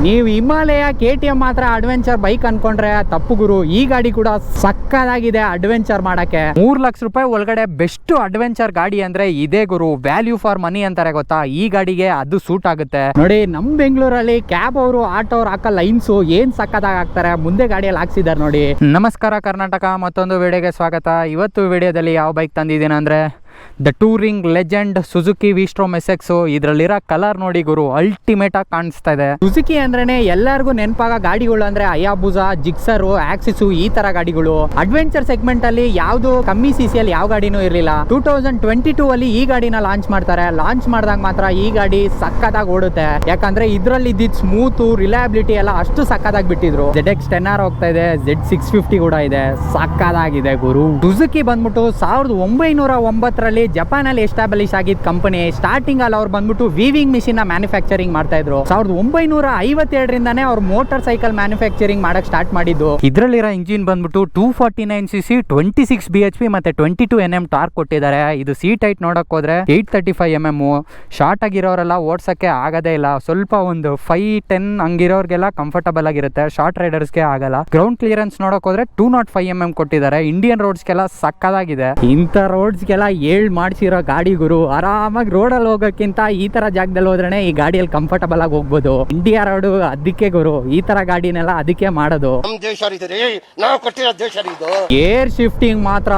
ನೀವು ಹಿಮಾಲಯ KTM ಮಾತ್ರ adventure bike ಅನ್ಕೊಂಡ್ರೆ ತಪ್ಪು ಗುರು. ಈ ಗಾಡಿ ಕೂಡ ಸಕ್ಕದಾಗಿದೆ ಅಡ್ವೆಂಚರ್ ಮಾಡಕ್ಕೆ. 3 ಲಕ್ಷ ರೂಪಾಯಿ ಒಳಗಡೆ ಬೆಸ್ಟ್ ಅಡ್ವೆಂಚರ್ ಗಾಡಿ ಅಂದ್ರೆ ಇದೇ ಗುರು. ವ್ಯಾಲ್ಯೂ ಫಾರ್ ಮನಿ ಅಂತಾರೆ ಗೊತ್ತಾ, ಈ ಗಾಡಿಗೆ ಅದು ಸೂಟ್ ಆಗುತ್ತೆ ನೋಡಿ. ನಮ್ ಬೆಂಗಳೂರಲ್ಲಿ ಕ್ಯಾಬ್ ಅವರು ಆಟೋ ಅವ್ರು ಹಾಕೋ ಲೈನ್ಸ್ ಏನ್ ಸಕ್ಕದಾಗ ಹಾಕ್ತಾರೆ, ಮುಂದೆ ಗಾಡಿಯಲ್ಲಿ ಹಾಕ್ಸಿದಾರೆ ನೋಡಿ. ನಮಸ್ಕಾರ ಕರ್ನಾಟಕ, ಮತ್ತೊಂದು ವಿಡಿಯೋಗೆ ಸ್ವಾಗತ. ಇವತ್ತು ವಿಡಿಯೋದಲ್ಲಿ ಯಾವ ಬೈಕ್ ತಂದಿದ್ದೀನಿ ಅಂದ್ರೆ the touring legend Suzuki V Strom SX. ಇದ್ರಲ್ಲಿರೋ ಕಲರ್ ನೋಡಿ ಗುರು, ಅಲ್ಟಿಮೇಟ್ ಆಗಿ ಕಾಣಿಸ್ತಾ ಇದೆ. ಸುಜುಕಿ ಅಂದ್ರೇನೆ ಎಲ್ಲರಿಗೂ ನೆನಪಾಗ ಗಾಡಿಗಳು ಅಂದ್ರೆ ಹಯಾಬುಸಾ, ಜಿಕ್ಸರ್, ಆಕ್ಸಿಸ್ ಈ ತರ ಗಾಡಿಗಳು. ಅಡ್ವೆಂಚರ್ ಸೆಗ್ಮೆಂಟ್ ಅಲ್ಲಿ ಯಾವ್ದು ಕಮ್ಮಿ CC ಅಲ್ಲಿ ಯಾವ ಗಾಡಿನೂ ಇರಲಿಲ್ಲ. 2022 ಅಲ್ಲಿ ಈ ಗಾಡಿನ ಲಾಂಚ್ ಮಾಡ್ತಾರೆ. ಲಾಂಚ್ ಮಾಡಿದಾಗ ಮಾತ್ರ ಈ ಗಾಡಿ ಸಕ್ಕದಾಗಿ ಓಡುತ್ತೆ, ಯಾಕಂದ್ರೆ ಇದ್ರಲ್ಲಿ ಇದ್ದಿದ್ ಸ್ಮೂತ್ ರಿಲಯಬಿಲಿಟಿ ಎಲ್ಲ ಅಷ್ಟು ಸಕ್ಕದಾಗಿ ಬಿಟ್ಟಿದ್ರು. ZX 10R ಹೋಗ್ತಾ ಇದೆ, Z650 ಕೂಡ ಇದೆ, ಸಕ್ಕದಾಗಿದೆ ಗುರು. ಸುಜುಕಿ ಬಂದ್ಬಿಟ್ಟು 1909 ಜಪಾನ್ ಅಲ್ಲಿ ಎಸ್ಟಾಬ್ಲಿಷ್ ಆಗಿದ್ದ ಕಂಪನಿ. ಸ್ಟಾರ್ಟಿಂಗ್ ಅಲ್ಲಿ ಅವ್ರು ಬಂದ್ಬಿಟ್ಟು ವೀವಿಂಗ್ ಮಿಷಿನ್ ನ ಮ್ಯಾನುಫ್ಯಾಕ್ಚರಿಂಗ್ ಮಾಡ್ತಾ ಇದ್ರು. 1952ರಿಂದಾನೇ ಅವ್ರು ಮೋಟಾರ್ ಸೈಕಲ್ ಮ್ಯಾನುಫ್ಯಾಕ್ಚರಿಂಗ್ ಮಾಡಕ್ ಸ್ಟಾರ್ಟ್ ಮಾಡಿದ್ದು. ಇದ್ರಲ್ಲಿರೋ ಇಂಜಿನ್ ಬಂದ್ಬಿಟ್ಟು 249cc 26 bhp ಮತ್ತೆ 22 Nm ಟಾರ್ಕ್ ಕೊಟ್ಟಿದ್ದಾರೆ. ಇದು ಸೀಟ್ ಹೈಟ್ ನೋಡಕ್ ಹೋದ್ರೆ 835 mm. ಶಾರ್ಟ್ ಆಗಿರೋರೆಲ್ಲ ಓಡ್ಸಕ್ಕೆ ಆಗದೇ ಇಲ್ಲ. ಸ್ವಲ್ಪ ಒಂದು 5'10" ಹಂಗಿರೋರ್ಗೆಲ್ಲ ಕಂಫರ್ಟಬಲ್ ಆಗಿರುತ್ತೆ, ಶಾರ್ಟ್ ರೈಡರ್ಸ್ಗೆ ಆಗಲ್ಲ. ಗ್ರೌಂಡ್ ಕ್ಲಿಯರೆನ್ಸ್ ನೋಡಕ್ ಹೋದ್ರೆ 205 mm ಕೊಟ್ಟಿದ್ದಾರೆ. ಇಂಡಿಯನ್ ರೋಡ್ಸ್ಗೆಲ್ಲ ಸಕ್ಕದಾಗಿದೆ. ಇಂಥ ರೋಡ್ಸ್ಗೆಲ್ಲ ಮಾಡಿಸಿರೋ ಗಾಡಿ ಗುರು. ಆರಾಮಾಗಿ ರೋಡಲ್ಲಿ ಹೋಗೋಕ್ಕಿಂತ ಈ ತರ ಜಾಗದಲ್ಲಿ ಹೋದ್ರೆ ಈ ಗಾಡಿಯಲ್ಲಿ ಕಂಫರ್ಟಬಲ್ ಆಗಿ ಹೋಗ್ಬೋದು. ಇಂಡಿಯಾ ರೋಡ್ ಅದಕ್ಕೆ ಗುರು, ಈ ತರ ಗಾಡಿನೆಲ್ಲ ಅದಕ್ಕೆ ಮಾಡೋದು. ಏರ್ ಶಿಫ್ಟಿಂಗ್ ಮಾತ್ರ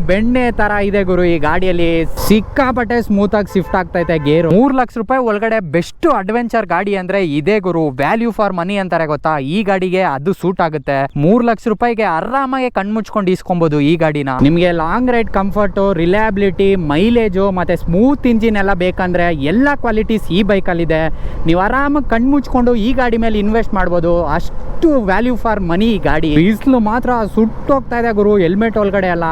ಬೆಣ್ಣೆ ತರ ಇದೆ ಗುರು. ಈ ಗಾಡಿಯಲ್ಲಿ ಸಿಕ್ಕಾಪಟ್ಟೆ ಸ್ಮೂತ್ ಆಗಿ ಶಿಫ್ಟ್ ಆಗ್ತೈತೆ ಗೇರು. 3 ಲಕ್ಷ ರೂಪಾಯಿ ಒಳಗಡೆ ಬೆಸ್ಟ್ ಅಡ್ವೆಂಚರ್ ಗಾಡಿ ಅಂದ್ರೆ ಇದೇ ಗುರು. ವ್ಯಾಲ್ಯೂ ಫಾರ್ ಮನಿ ಅಂತಾರೆ ಗೊತ್ತಾ, ಈ ಗಾಡಿಗೆ ಅದು ಸೂಟ್ ಆಗುತ್ತೆ. 3 ಲಕ್ಷ ರೂಪಾಯಿಗೆ ಆರಾಮಾಗಿ ಕಣ್ಮುಚ್ಕೊಂಡು ಇಸ್ಕೊಬಹುದು ಈ ಗಾಡಿನ. ನಿಮ್ಗೆ long ride comfort, reliability, mileage ಮತ್ತೆ ಸ್ಮೂತ್ ಇಂಜಿನ್ ಎಲ್ಲ ಬೇಕಂದ್ರೆ ಎಲ್ಲ ಕ್ವಾಲಿಟೀಸ್ ಈ ಬೈಕಲ್ಲಿ ಇದೆ. ನೀವು ಆರಾಮಾಗಿ ಕಣ್ಮುಚ್ಕೊಂಡು ಈ ಗಾಡಿ ಮೇಲೆ ಇನ್ವೆಸ್ಟ್ ಮಾಡ್ಬೋದು. ಅಷ್ಟು ವ್ಯಾಲ್ಯೂ ಫಾರ್ ಮನಿ ಈ ಗಾಡಿ. ಬಿಸಿಲು ಮಾತ್ರ ಸುಟ್ಟೋಗ್ತಾ ಇದೆ ಗುರು, ಹೆಲ್ಮೆಟ್ ಒಳಗಡೆ ಎಲ್ಲ.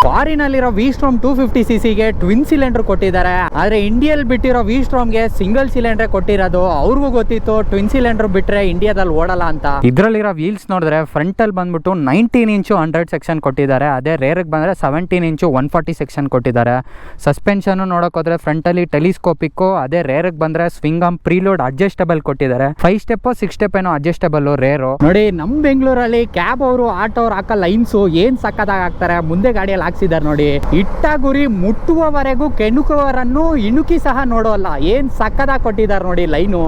ಫಾರಿನ್ ಅಲ್ಲಿರೋ ವಿ-ಸ್ಟ್ರೋಮ್ 250cc ಗೆ ಟ್ವಿನ್ ಸಿಲಿಂಡರ್ ಕೊಟ್ಟಿದ್ದಾರೆ. ಆದ್ರೆ ಇಂಡಿಯಲ್ಲಿ ಬಿಟ್ಟಿರೋ ವಿ-ಸ್ಟ್ರೋಮ್ ಗೆ ಸಿಂಗಲ್ ಸಿಲಿಂಡರ್ ಕೊಟ್ಟಿರೋದು. ಅವ್ರಿಗೂ ಗೊತ್ತಿತ್ತು ಟ್ವಿನ್ ಸಿಲಿಂಡರ್ ಬಿಟ್ರೆ ಇಂಡಿಯಾದಲ್ಲಿ ಓಡಲ್ಲ ಅಂತ. ಇದ್ರಲ್ಲಿರೋ ವೀಲ್ಸ್ ನೋಡಿದ್ರೆ ಫ್ರಂಟ್ ಅಲ್ಲಿ ಬಂದ್ಬಿಟ್ಟು 19 ಇಂಚು 100 ಸೆಕ್ಷನ್ ಕೊಟ್ಟಿದ್ದಾರೆ. ಅದೇ ರೇರ್ ಬಂದ್ರೆ 17 ಇಂಚು 140 ಸೆಕ್ಷನ್ ಕೊಟ್ಟಿದ್ದಾರೆ. ಸಸ್ಪೆನ್ಷನ್ ನೋಡಕ್ ಹೋದ್ರೆ ಫ್ರಂಟ್ ಅಲ್ಲಿ ಟೆಲಿಸ್ಕೋಪಿಕ್, ಅದೇ ರೇರ್ ಬಂದ್ರೆ ಸ್ವಿಂಗ್ ಆರ್ಮ್ ಪ್ರೀಲೋಡ್ ಅಡ್ಜಸ್ಟಬಲ್ ಕೊಟ್ಟಿದ್ದಾರೆ. 5 ಸ್ಟೆಪ್ 6 ಸ್ಟೆಪ್ ಏನೋ ಅಡ್ಜಸ್ಟಬಲ್ ರೇರು. ನೋಡಿ ನಮ್ ಬೆಂಗಳೂರಲ್ಲಿ ಕ್ಯಾಬ್ ಅವರು ಆಟೋ ಅವ್ರು ಹಾಕೋ ಲೈನ್ಸ್ ಏನ್ ಸಕ್ಕದಾಗ ಹಾಕ್ತಾರೆ, ಮುಂದೆ ಗಾಡಿಯಲ್ಲಿ ಹಾಕ್ಸಿದಾರೆ ನೋಡಿ. ಇಟ್ಟ ಗುರಿ ಮುಟ್ಟುವವರೆಗೂ ಕೆಣುಕುವವರನ್ನು ಇಣುಕಿ ಸಹ ನೋಡೋಲ್ಲ. ಏನ್ ಸಕ್ಕದಾಗಿ ಕೊಟ್ಟಿದ್ದಾರೆ ನೋಡಿ ಲೈನು.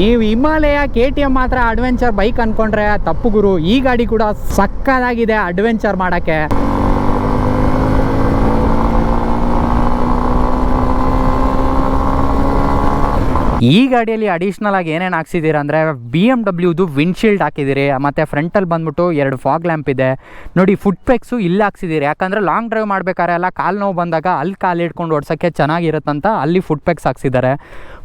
ನೀವು ಹಿಮಾಲಯ KTM ಮಾತ್ರ ಅಡ್ವೆಂಚರ್ ಬೈಕ್ ಅನ್ಕೊಂಡ್ರೆ ತಪ್ಪು ಗುರು. ಈ ಗಾಡಿ ಕೂಡ ಸಕ್ಕದಾಗಿದೆ ಅಡ್ವೆಂಚರ್ ಮಾಡಕ್ಕೆ. ಈ ಗಾಡಿಯಲ್ಲಿ ಅಡಿಷನಲ್ ಆಗಿ ಏನೇನು ಹಾಕ್ಸಿದ್ದೀರಾ ಅಂದರೆ BMW ವಿಂಡ್ಶೀಲ್ಡ್ ಹಾಕಿದ್ದೀರಿ. ಮತ್ತು ಫ್ರಂಟಲ್ಲಿ ಬಂದ್ಬಿಟ್ಟು 2 ಫಾಗ್ ಲ್ಯಾಂಪ್ ಇದೆ ನೋಡಿ. ಫುಟ್ ಪೆಕ್ಸು ಇಲ್ಲಿ ಹಾಕ್ಸಿದ್ದೀರಿ, ಯಾಕಂದರೆ ಲಾಂಗ್ ಡ್ರೈವ್ ಮಾಡ್ಬೇಕಾದ್ರೆ ಎಲ್ಲ ಕಾಲು ನೋವು ಬಂದಾಗ ಅಲ್ಲಿ ಕಾಲು ಇಟ್ಕೊಂಡು ಓಡ್ಸೋಕ್ಕೆ ಚೆನ್ನಾಗಿರುತ್ತಂತ ಅಲ್ಲಿ ಫುಟ್ ಪೆಕ್ಸ್ ಹಾಕ್ಸಿದ್ದಾರೆ.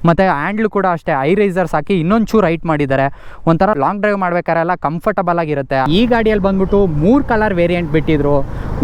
ಮತ್ತು ಹ್ಯಾಂಡ್ಲು ಕೂಡ ಅಷ್ಟೇ ಐರೈಸರ್ಸ್ ಹಾಕಿ ಇನ್ನೊಂದು ಚೂರು ಹೈಟ್ ಮಾಡಿದ್ದಾರೆ. ಒಂಥರ ಲಾಂಗ್ ಡ್ರೈವ್ ಮಾಡ್ಬೇಕಾರೆಲ್ಲ ಕಂಫರ್ಟಬಲ್ ಆಗಿರುತ್ತೆ. ಈ ಗಾಡಿಯಲ್ಲಿ ಬಂದ್ಬಿಟ್ಟು 3 ಕಲರ್ ವೇರಿಯಂಟ್ ಬಿಟ್ಟಿದ್ರು.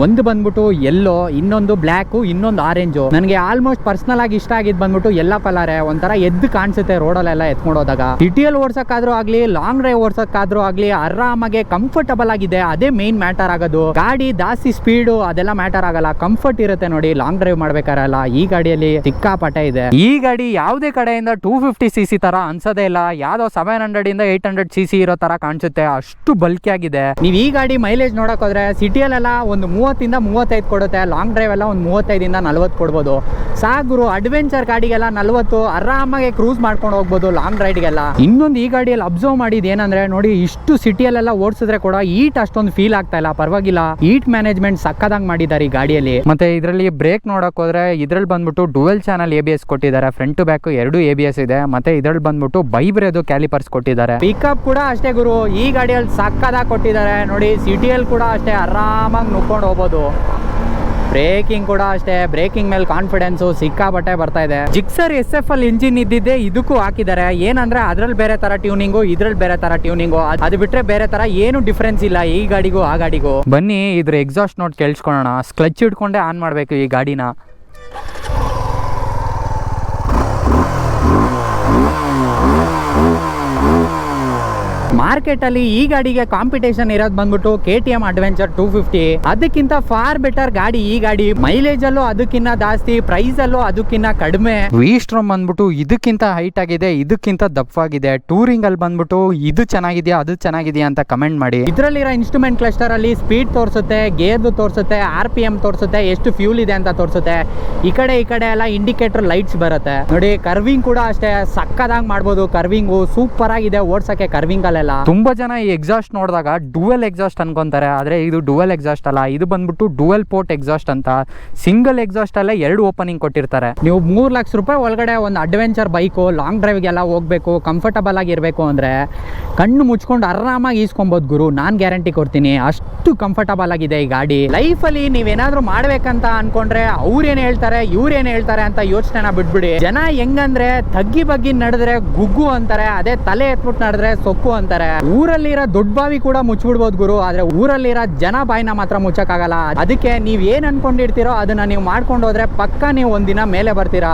ಒಂದು ಬಂದ್ಬಿಟ್ಟು ಯೆಲ್ಲೋ, ಇನ್ನೊಂದು ಬ್ಲ್ಯಾಕು, ಇನ್ನೊಂದು ಆರೆಂಜು. ನನಗೆ ಆಲ್ಮೋಸ್ಟ್ ಪರ್ಸನಲ್ ಆಗಿ ಇಷ್ಟ ಆಗಿದ್ದು ಬಂದ್ಬಿಟ್ಟು ಯೆಲ್ಲೋ ಕಲರೇ. ಒಂಥರ ಎದ್ದು ಕಾಣಿಸುತ್ತೆ ರೋಡಲ್ಲೆಲ್ಲ ಎತ್ಕೊಂಡೋದಾಗ. ಸಿಟಿಯಲ್ಲಿ ಓಡ್ಸೋಕ್ಕಾದ್ರೂ ಆಗಲಿ, ಲಾಂಗ್ ಡ್ರೈವ್ ಓಡ್ಸೋಕ್ಕಾದ್ರೂ ಆಗಲಿ ಆರಾಮಾಗೆ ಕಂಫರ್ಟಬಲ್ ಆಗಿದೆ. ಅದೇ ಮೇನ್ ಮ್ಯಾಟರ್ ಆಗೋದು. ಗಾಡಿ ಜಾಸ್ತಿ ಸ್ಪೀಡು ಅದೆಲ್ಲ ಮ್ಯಾಟರ್ ಆಗಲ್ಲ, ಕಂಫರ್ಟ್ ಇರುತ್ತೆ ನೋಡಿ ಲಾಂಗ್ ಡ್ರೈವ್ ಮಾಡ್ಬೇಕಾರಲ್ಲ. ಈ ಗಾಡಿಯಲ್ಲಿ ಸಿಕ್ಕಾಪಟ್ಟೆ ಇದೆ. ಈ ಗಾಡಿ ಯಾವುದೇ ಕಡೆಯಿಂದ 250cc ತರ ಅನ್ಸೋದೇ ಇಲ್ಲ. ಯಾವ್ದೋ 700 ಇಂದ 800cc ಇರೋ ತರ ಕಾಣಿಸುತ್ತೆ, ಅಷ್ಟು ಬಲ್ಕಿ ಆಗಿದೆ. ನೀವು ಈ ಗಾಡಿ ಮೈಲೇಜ್ ನೋಡಕ್ ಹೋದ್ರೆ ಸಿಟಿಯಲ್ಲೆಲ್ಲ ಒಂದು 30 ಇಂದ 35 ಕೊಡುತ್ತೆ, ಲಾಂಗ್ ಡ್ರೈವ್ ಎಲ್ಲ ಒಂದು 35 ಇಂದ 40 ಕೊಡ್ಬೋದು. ಸಾಗುರು ಅಡ್ವೆಂಚರ್ ಗಾಡಿಗೆಲ್ಲ 40 ಆರಾಮಾಗಿ ಕ್ರೂಸ್ ಮಾಡ್ಕೊಂಡು ಹೋಗ್ಬೋದು ಲಾಂಗ್ ರೈಡ್ಗೆಲ್ಲ. ಇನ್ನೊಂದು ಈ ಗಾಡಿಯಲ್ಲಿ ಅಬ್ಸರ್ವ್ ಮಾಡಿದ್ ಏನಂದ್ರೆ ನೋಡಿ, ಇಷ್ಟು ಸಿಟಿಯಲ್ಲೆಲ್ಲ ಓಡಿಸಿದ್ರೆ ಕೂಡ ಈಟ್ ಅಷ್ಟೊಂದು ಫೀಲ್ ಆಗ್ತಾ ಇಲ್ಲ, ಪರವಾಗಿಲ್ಲ. ಈಟ್ ಮ್ಯಾನೇಜ್ಮೆಂಟ್ ಸಕ್ಕದಂಗ್ ಮಾಡಿದ್ದಾರೆ ಈ ಗಾಡಿಯಲ್ಲಿ. ಮತ್ತೆ ಇದರಲ್ಲಿ ಬ್ರೇಕ್ ನೋಡಕ್ ಹೋದ್ರೆ ಇದ್ರಲ್ಲಿ ಬಂದ್ಬಿಟ್ಟು ಡುವೆಲ್ ಚಾನಲ್ ABS ಕೊಟ್ಟಿದ್ದಾರೆ. ಫ್ರಂಟ್ ಟು ಬ್ಯಾಕ್ 2 ABS ಇದೆ. ಮತ್ತೆ ಇದ್ರಲ್ಲಿ ಬಂದ್ಬಿಟ್ಟು ಬೈಬ್ರೇದು ಕ್ಯಾಲಿಪರ್ಸ್ ಕೊಟ್ಟಿದ್ದಾರೆ. ಪಿಕಪ್ ಕೂಡ ಅಷ್ಟೇ ಗುರು, ಈ ಗಾಡಿಯಲ್ಲಿ ಸಕ್ಕದಾಗಿ ಕೊಟ್ಟಿದ್ದಾರೆ ನೋಡಿ. ಸಿಟಿಯಲ್ಲಿ ಕೂಡ ಅಷ್ಟೇ ಆರಾಮಾಗಿ ನುಗ್ಕೊಂಡು ಹೋಗ್ಬೋದು. ಬ್ರೇಕಿಂಗ್ ಕೂಡ ಅಷ್ಟೇ, ಬ್ರೇಕಿಂಗ್ ಮೇಲೆ ಕಾನ್ಫಿಡೆನ್ಸು ಸಿಕ್ಕಾಪಟ್ಟೆ ಬರ್ತಾ ಇದೆ. ಜಿಕ್ಸರ್ SFL ಇಂಜಿನ್ ಇದ್ದಿದ್ದೆ ಇದಕ್ಕೂ ಹಾಕಿದ್ದಾರೆ. ಏನಂದ್ರೆ ಅದ್ರಲ್ಲಿ ಬೇರೆ ತರ ಟ್ಯೂನಿಂಗು, ಇದ್ರಲ್ಲಿ ಬೇರೆ ತರ ಟ್ಯೂನಿಂಗು. ಅದು ಬಿಟ್ರೆ ಬೇರೆ ತರ ಏನು ಡಿಫ್ರೆನ್ಸ್ ಇಲ್ಲ ಈ ಗಾಡಿಗೂ ಆ ಗಾಡಿಗೂ. ಬನ್ನಿ ಇದ್ರ ಎಕ್ಸಾಸ್ಟ್ ನೋಟ್ ಕೇಳಿಸ್ಕೊಳ್ಳೋಣ. ಕ್ಲಚ್ ಹಿಡ್ಕೊಂಡೆ ಆನ್ ಮಾಡಬೇಕು ಈ ಗಾಡಿನ. ಮಾರ್ಕೆಟ್ ಅಲ್ಲಿ ಈ ಗಾಡಿಗೆ ಕಾಂಪಿಟೇಷನ್ ಇರೋದು ಬಂದ್ಬಿಟ್ಟು KTM ಅಡ್ವೆಂಚರ್ 250. ಅದಕ್ಕಿಂತ ಫಾರ್ ಬೆಟರ್ ಗಾಡಿ ಈ ಗಾಡಿ. ಮೈಲೇಜ್ ಅಲ್ಲೂ ಅದಕ್ಕಿಂತ ಜಾಸ್ತಿ, ಪ್ರೈಸ್ ಅಲ್ಲೂ ಅದಕ್ಕಿಂತ ಕಡಿಮೆ. ವಿ-ಸ್ಟ್ರೋಮ್ ಬಂದ್ಬಿಟ್ಟು ಇದಕ್ಕಿಂತ ಹೈಟ್ ಆಗಿದೆ, ಇದಕ್ಕಿಂತ ದಪ್ಪಾಗಿದೆ. ಟೂರಿಂಗ್ ಅಲ್ಲಿ ಬಂದ್ಬಿಟ್ಟು ಇದು ಚೆನ್ನಾಗಿದೆಯಾ ಅದು ಚೆನ್ನಾಗಿದೆಯಾ ಅಂತ ಕಮೆಂಟ್ ಮಾಡಿ. ಇದರಲ್ಲಿರೋ ಇನ್ಸ್ಟ್ರೂಮೆಂಟ್ ಕ್ಲಸ್ಟರ್ ಅಲ್ಲಿ ಸ್ಪೀಡ್ ತೋರಿಸುತ್ತೆ, ಗೇರ್ದು ತೋರಿಸುತ್ತೆ, RPM ತೋರಿಸುತ್ತೆ, ಎಷ್ಟು ಫ್ಯೂಲ್ ಇದೆ ಅಂತ ತೋರಿಸುತ್ತೆ. ಈ ಕಡೆ ಎಲ್ಲ ಇಂಡಿಕೇಟರ್ ಲೈಟ್ಸ್ ಬರುತ್ತೆ ನೋಡಿ. ಕರ್ವಿಂಗ್ ಕೂಡ ಅಷ್ಟೇ ಸಕ್ಕದಾಗಿ ಮಾಡ್ಬೋದು. ಕರ್ವಿಂಗು ಸೂಪರ್ ಆಗಿದೆ ಓಡ್ಸಕ್ಕೆ. ಕರ್ವಿಂಗ್ ಅಲ್ಲೆಲ್ಲ ತುಂಬಾ ಜನ ಈ ಎಕ್ಸಾಸ್ಟ್ ನೋಡಿದಾಗ ಡುವೆಲ್ ಎಕ್ಸಾಸ್ಟ್ ಅನ್ಕೊಂತಾರೆ, ಆದ್ರೆ ಇದು ಡುವೆಲ್ ಎಕ್ಸಾಸ್ಟ್ ಅಲ್ಲ. ಇದು ಬಂದ್ಬಿಟ್ಟು ಡುವೆಲ್ ಪೋರ್ಟ್ ಎಕ್ಸಾಸ್ಟ್ ಅಂತ. ಸಿಂಗಲ್ ಎಕ್ಸಾಸ್ಟ್ ಅಲ್ಲೇ 2 ಓಪನಿಂಗ್ ಕೊಟ್ಟಿರ್ತಾರೆ. ನೀವು 3 ಲಕ್ಷ ರೂಪಾಯಿ ಒಳಗಡೆ ಒಂದು ಅಡ್ವೆಂಚರ್ ಬೈಕು ಲಾಂಗ್ ಡ್ರೈವ್ಗೆಲ್ಲ ಹೋಗ್ಬೇಕು, ಕಂಫರ್ಟಬಲ್ ಆಗಿರ್ಬೇಕು ಅಂದ್ರೆ ಕಣ್ಣು ಮುಚ್ಕೊಂಡು ಆರಾಮಾಗಿ ಈಸ್ಕೊಬೋದು ಗುರು. ನಾನ್ ಗ್ಯಾರಂಟಿ ಕೊಡ್ತೀನಿ, ಅಷ್ಟು ಕಂಫರ್ಟಬಲ್ ಆಗಿದೆ ಈ ಗಾಡಿ. ಲೈಫ್ ಅಲ್ಲಿ ನೀವೇನಾದ್ರೂ ಮಾಡ್ಬೇಕಂತ ಅನ್ಕೊಂಡ್ರೆ ಅವ್ರೇನ್ ಹೇಳ್ತಾರೆ ಇವ್ರೇನ್ ಹೇಳ್ತಾರೆ ಅಂತ ಯೋಚನೆನ ಬಿಟ್ಬಿಡಿ. ಜನ ಹೆಂಗಂದ್ರೆ ತಗ್ಗಿ ಬಗ್ಗಿ ನಡೆದ್ರೆ ಗುಗ್ಗು ಅಂತಾರೆ, ಅದೇ ತಲೆ ಎತ್ಬಿಟ್ಟು ನಡೆದ್ರೆ ಸೊಕ್ಕು ಅಂತಾರೆ. ಊರಲ್ಲಿರೋ ದೊಡ್ಡ ಬಾವಿ ಕೂಡ ಮುಚ್ಚಿಬಿಡ್ಬೋದು ಗುರು, ಆದ್ರೆ ಊರಲ್ಲಿರೋ ಜನ ಬಾಯಿನ ಮಾತ್ರ ಮುಚ್ಚಕ್ಕಾಗಲ್ಲ. ಅದಕ್ಕೆ ನೀವ್ ಏನ್ ಅನ್ಕೊಂಡಿರ್ತೀರೋ ಅದನ್ನ ನೀವು ಮಾಡ್ಕೊಂಡು ಹೋದ್ರೆ ಪಕ್ಕ ನೀವು ಒಂದಿನ ಮೇಲೆ ಬರ್ತೀರಾ.